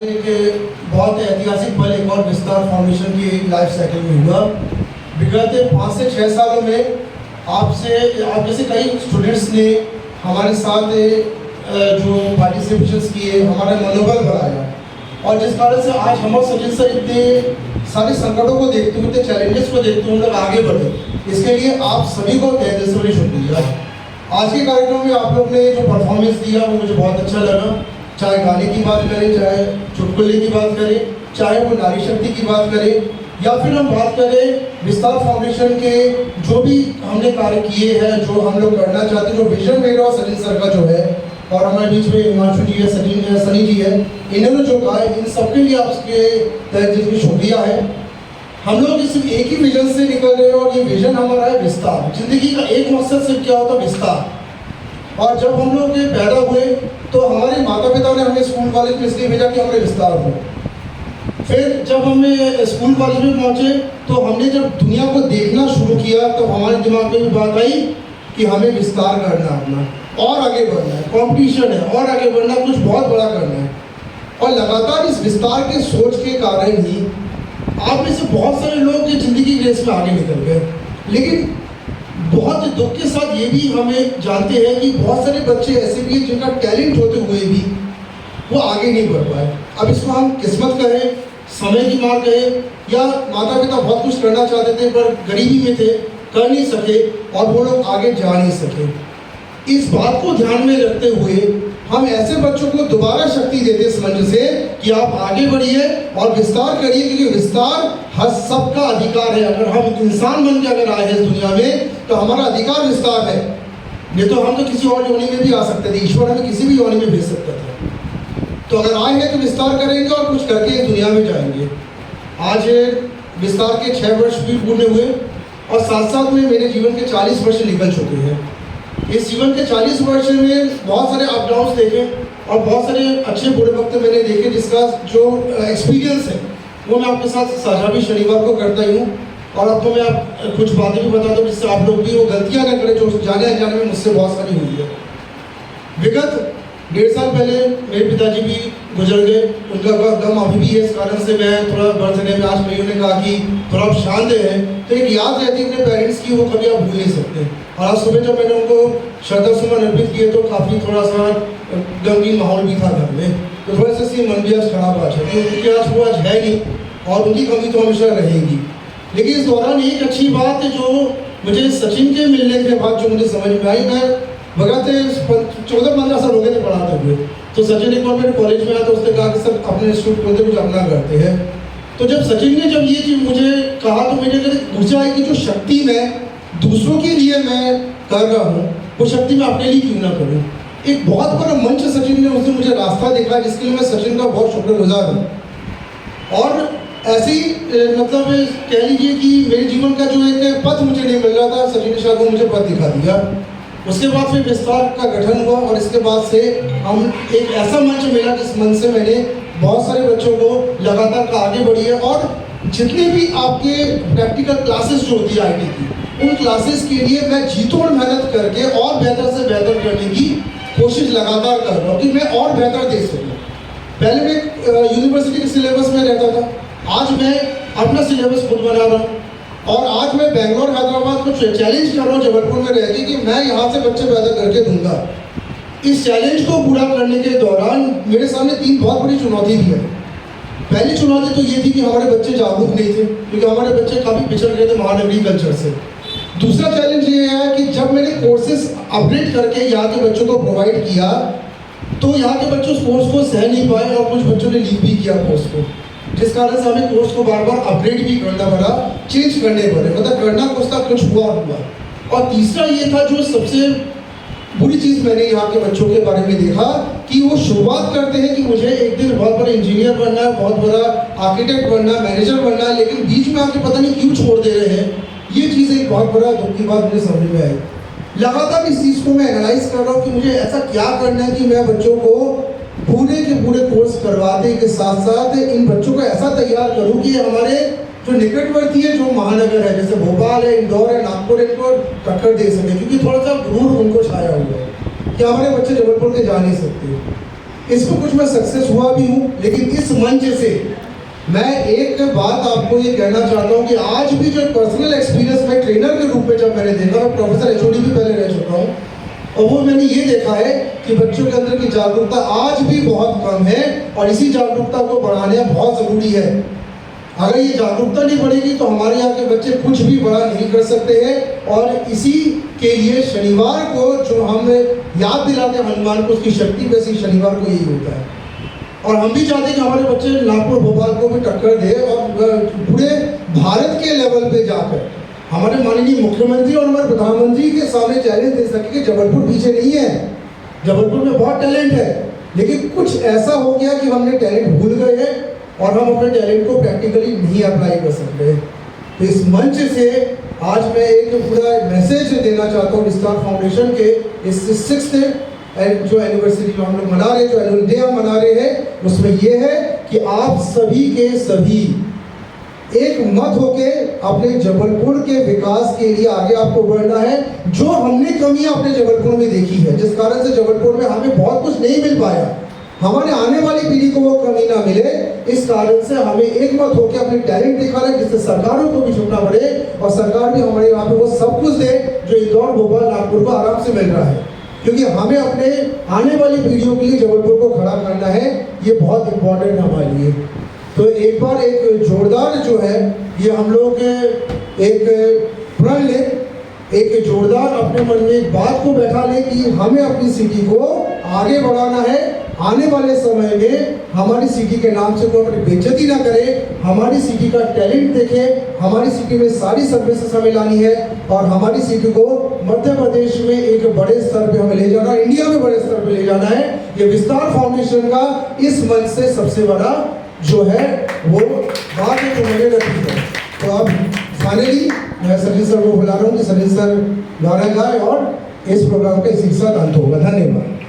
एक बहुत ऐतिहासिक पल एक और विस्तार फाउंडेशन की लाइफ साइकिल में हुआ। विगत 5 से 6 सालों में आप जैसे कई स्टूडेंट्स ने हमारे साथ जो पार्टिसिपेशंस किए, हमारा मनोबल बढ़ाया और जिस कारण से आज हम और सचिन सर इतने सारे संकटों को देखते हुए, इतने चैलेंजेस को देखते हुए हम लोग आगे बढ़े। इसके लिए आप सभी को तहे दिल से बड़ी शुक्रिया। आज के कार्यक्रम में आप लोग ने जो परफॉर्मेंस दिया वो मुझे बहुत अच्छा लगा। चाहे गाने की बात करें, चाहे चुटकुले की बात करें, चाहे वो नारी शक्ति की बात करें, या फिर हम बात करें विस्तार फाउंडेशन के जो भी हमने कार्य किए हैं, जो हम लोग करना चाहते हैं, जो विजन मेरा और सचिन सर का जो है, और हमारे बीच में हिमांशु जी है, सनी जी है, इन्होंने जो कहा है, इन सबके लिए आपके तहे दिल से शुक्रिया है। हम लोग इस एक ही विजन से निकल रहे हैं और ये विजन हमारा है विस्तार। जिंदगी का एक मकसद सिर्फ क्या होता है? विस्तार। और जब हम लोग पैदा हुए तो हमारे माता पिता ने हमें स्कूल कॉलेज में इसलिए भेजा कि हमें विस्तार हो। फिर जब हमें स्कूल कॉलेज में पहुंचे तो हमने जब दुनिया को देखना शुरू किया तो हमारे दिमाग में भी बात आई कि हमें विस्तार करना है अपना, और आगे बढ़ना है, कंपटीशन है, और आगे बढ़ना है, कुछ बहुत बड़ा करना है। और लगातार इस विस्तार के सोच के कारण ही आप में से बहुत सारे लोग जिंदगी की रेस में आगे निकल गए। लेकिन बहुत दुख के साथ ये भी हमें जानते हैं कि बहुत सारे बच्चे ऐसे भी हैं जिनका टैलेंट होते हुए भी वो आगे नहीं बढ़ पाए। अब इसको हम किस्मत कहें, समय की मार कहें, या माता पिता बहुत कुछ करना चाहते थे पर गरीबी में थे, कर नहीं सके और वो लोग आगे जा नहीं सके। इस बात को ध्यान में रखते हुए हम ऐसे बच्चों को दोबारा शक्ति देते इस मंच से कि आप आगे बढ़िए और विस्तार करिए, क्योंकि विस्तार हर सबका अधिकार है। अगर हम इंसान बन के अगर आए हैं इस दुनिया में तो हमारा अधिकार विस्तार है। नहीं तो हम तो किसी और योनि में भी आ सकते थे, ईश्वर हमें किसी भी योनि में भेज सकता था। तो अगर आए हैं तो विस्तार करेंगे और कुछ करके इस दुनिया में जाएंगे। आज विस्तार के 6 वर्ष भी पूर्ण हुए और साथ साथ में मेरे जीवन के 40 वर्ष निकल चुके हैं। इस जीवन के 40 वर्ष में बहुत सारे अप डाउन्स देखे और बहुत सारे अच्छे बुरे वक्त मैंने देखे, जिसका जो एक्सपीरियंस है वो मैं आपके साथ साझा भी शनिवार को करता ही हूँ। और अब तो मैं आप कुछ बातें भी बता दूँ जिससे आप लोग भी वो गलतियाँ न करें जो जाने अनजाने में मुझसे बहुत सारी हुई है। विगत 1.5 साल पहले मेरे पिताजी भी गुजर गए। उनका गम अभी भी है, इस कारण से मैं थोड़ा बर्थडे में आज भाइयों ने कहा कि थोड़ा आप शांत हैं तो एक याद रहती है अपने पेरेंट्स की, वो कभी आप भूल नहीं सकते। और आज सुबह जब मैंने उनको श्रद्धा सुमन अर्पित किए तो काफ़ी थोड़ा सा गमगीन माहौल भी था घर में, तो थोड़ा सा मन भी आज खराब आज है क्योंकि आज वो आज है नहीं और उनकी कमी तो हमेशा रहेगी। लेकिन इस दौरान एक अच्छी बात है जो मुझे सचिन के मिलने के बाद जो मुझे समझ में आई, मैं भगत 14-15 साल हो गए थे पढ़ाते हुए, तो सचिन एक बार मेरे कॉलेज में आया तो उसने कहा कि सर अपने इंस्टीट्यूट खोलते कुछ अपना करते हैं। तो जब सचिन ने जब ये चीज़ मुझे कहा तो मेरे अंदर ऊर्जा आई कि जो शक्ति मैं दूसरों के लिए मैं कर रहा हूँ वो शक्ति मैं अपने लिए क्यों ना करूँ। एक बहुत बड़ा मंच सचिन ने उसने मुझे रास्ता दिखाया, जिसके लिए मैं सचिन का बहुत शुक्रगुजार हूँ। और ऐसे ही मतलब कह लीजिए कि मेरे जीवन का जो एक पथ मुझे नहीं मिल रहा था, सचिन ने शायद वो मुझे पथ दिखा दिया। उसके बाद फिर विस्तार का गठन हुआ और इसके बाद से हम एक ऐसा मंच मिला जिस मंच से मैंने बहुत सारे बच्चों को लगातार आगे बढ़ी है। और जितने भी आपके प्रैक्टिकल क्लासेस जो होती है IT की, उन क्लासेस के लिए मैं जीतोड़ मेहनत करके और बेहतर से बेहतर करने की कोशिश लगातार कर रहा हूँ कि मैं और बेहतर दे सकूँ। पहले मैं यूनिवर्सिटी के सिलेबस में रहता था, आज मैं अपना सिलेबस खुद बना रहा हूँ। और आज मैं बेंगलोर हैदराबाद को चैलेंज कर रहा हूँ जबलपुर में रह के कि मैं यहाँ से बच्चे पैदा करके दूंगा। इस चैलेंज को पूरा करने के दौरान मेरे सामने 3 बहुत बड़ी चुनौती भी है। पहली चुनौती तो ये थी कि हमारे बच्चे जागरूक नहीं थे, क्योंकि हमारे बच्चे काफ़ी पिछड़ गए थे महानगरीय कल्चर से। दूसरा चैलेंज ये है कि जब मैंने कोर्सेज अपडेट करके यहाँ के बच्चों को प्रोवाइड किया तो यहाँ के बच्चे उस कोर्स को सह नहीं पाए और कुछ बच्चों ने लीव भी किया कोर्स को, जिस कारण से हमें कोर्स को बार बार अपडेट भी करना पड़ा, चेंज करने पड़े, मतलब करना कुछ था, कुछ हुआ। और तीसरा ये था जो सबसे बुरी चीज़ मैंने यहाँ के बच्चों के बारे में देखा कि वो शुरुआत करते हैं कि मुझे एक दिन बहुत बड़ा इंजीनियर बनना है, बहुत बड़ा आर्किटेक्ट बनना है, मैनेजर बनना है, लेकिन बीच में आके पता नहीं क्यों छोड़ दे रहे हैं। ये चीज़ एक बहुत बड़ा दुख की बात मुझे समझ में आई। लगातार इस चीज़ को मैं एनालाइज कर रहा हूँ कि मुझे ऐसा क्या करना है कि मैं बच्चों को पूरे के पूरे कोर्स करवाते के साथ साथ इन बच्चों को ऐसा तैयार करूं कि हमारे जो निकटवर्ती है जो महानगर है जैसे भोपाल है, इंदौर है, नागपुर, इनको टक्कर दे सके, क्योंकि थोड़ा सा गुरूर उनको छाया हुआ है कि हमारे बच्चे जबलपुर के जा नहीं सकते। इसमें कुछ मैं सक्सेस हुआ भी हूँ, लेकिन इस मंच से मैं एक बात आपको ये कहना चाहता हूँ कि आज भी जो पर्सनल एक्सपीरियंस में ट्रेनर के रूप में जब मैंने देखा, मैं प्रोफेसर एचओडी भी पहले रह चुका हूँ, और वो मैंने ये देखा है कि बच्चों के अंदर की जागरूकता आज भी बहुत कम है और इसी जागरूकता को बढ़ाना बहुत ज़रूरी है। अगर ये जागरूकता नहीं बढ़ेगी तो हमारे यहाँ के बच्चे कुछ भी बड़ा नहीं कर सकते हैं। और इसी के लिए शनिवार को जो हम याद दिलाते हैं हनुमान को उसकी शक्ति, वैसे शनिवार को यही होता है। और हम भी चाहते हैं कि हमारे बच्चे नागपुर भोपाल को भी टक्कर दे और पूरे भारत के लेवल पे जाकर हमारे माननीय मुख्यमंत्री और हमारे प्रधानमंत्री के सामने चैलेंज दे सके कि जबलपुर पीछे नहीं है, जबलपुर में बहुत टैलेंट है, लेकिन कुछ ऐसा हो गया कि हमने टैलेंट भूल गए हैं और हम अपने टैलेंट को प्रैक्टिकली नहीं अप्लाई कर सकते। तो इस मंच से आज मैं एक पूरा मैसेज देना चाहता हूँ विस्तार फाउंडेशन के इस 6th जो एनिवर्सरी जो हम लोग मना रहे हैं, जो एनुअल डे हम मना रहे हैं, उसमें ये है कि आप सभी के सभी एक मत होके अपने जबलपुर के विकास के लिए आगे आपको बढ़ना है। जो हमने कमियां अपने जबलपुर में देखी है, जिस कारण से जबलपुर में हमें बहुत कुछ नहीं मिल पाया, हमारे आने वाली पीढ़ी को वो कमी ना मिले, इस कारण से हमें एक मत होकर अपने टैलेंट दिखाना है, जिससे सरकारों को भी झुकना पड़े और सरकार भी हमारे यहाँ पे वो सब कुछ दे जो इंदौर, भोपाल, नागपुर को आराम से मिल रहा है। क्योंकि हमें अपने आने वाली पीढ़ियों के लिए जबलपुर को खड़ा करना है, ये बहुत इम्पोर्टेंट है हमारे लिए। तो एक बार एक जोरदार जो है ये हम लोग एक प्रण लें, एक जोरदार अपने मन में एक बात को बैठा लें कि हमें अपनी सिटी को आगे बढ़ाना है। आने वाले समय में हमारी सिटी के नाम से कोई अपनी बेइज्जती ना करे, हमारी सिटी का टैलेंट देखे, हमारी सिटी में सारी सर्विसेज हमें लानी है और हमारी सिटी को मध्य प्रदेश में एक बड़े स्तर पे हमें ले जाना है, इंडिया में बड़े स्तर पे ले जाना है। ये विस्तार फाउंडेशन का इस मंच से सबसे बड़ा जो है वो बात है जो मैंने रखी है। तो अब फाइनली मैं सचिन सर को बुला रहा हूँ कि सचिन सर गाना गाए और इस प्रोग्राम का इसी के साथ अंत होगा। धन्यवाद।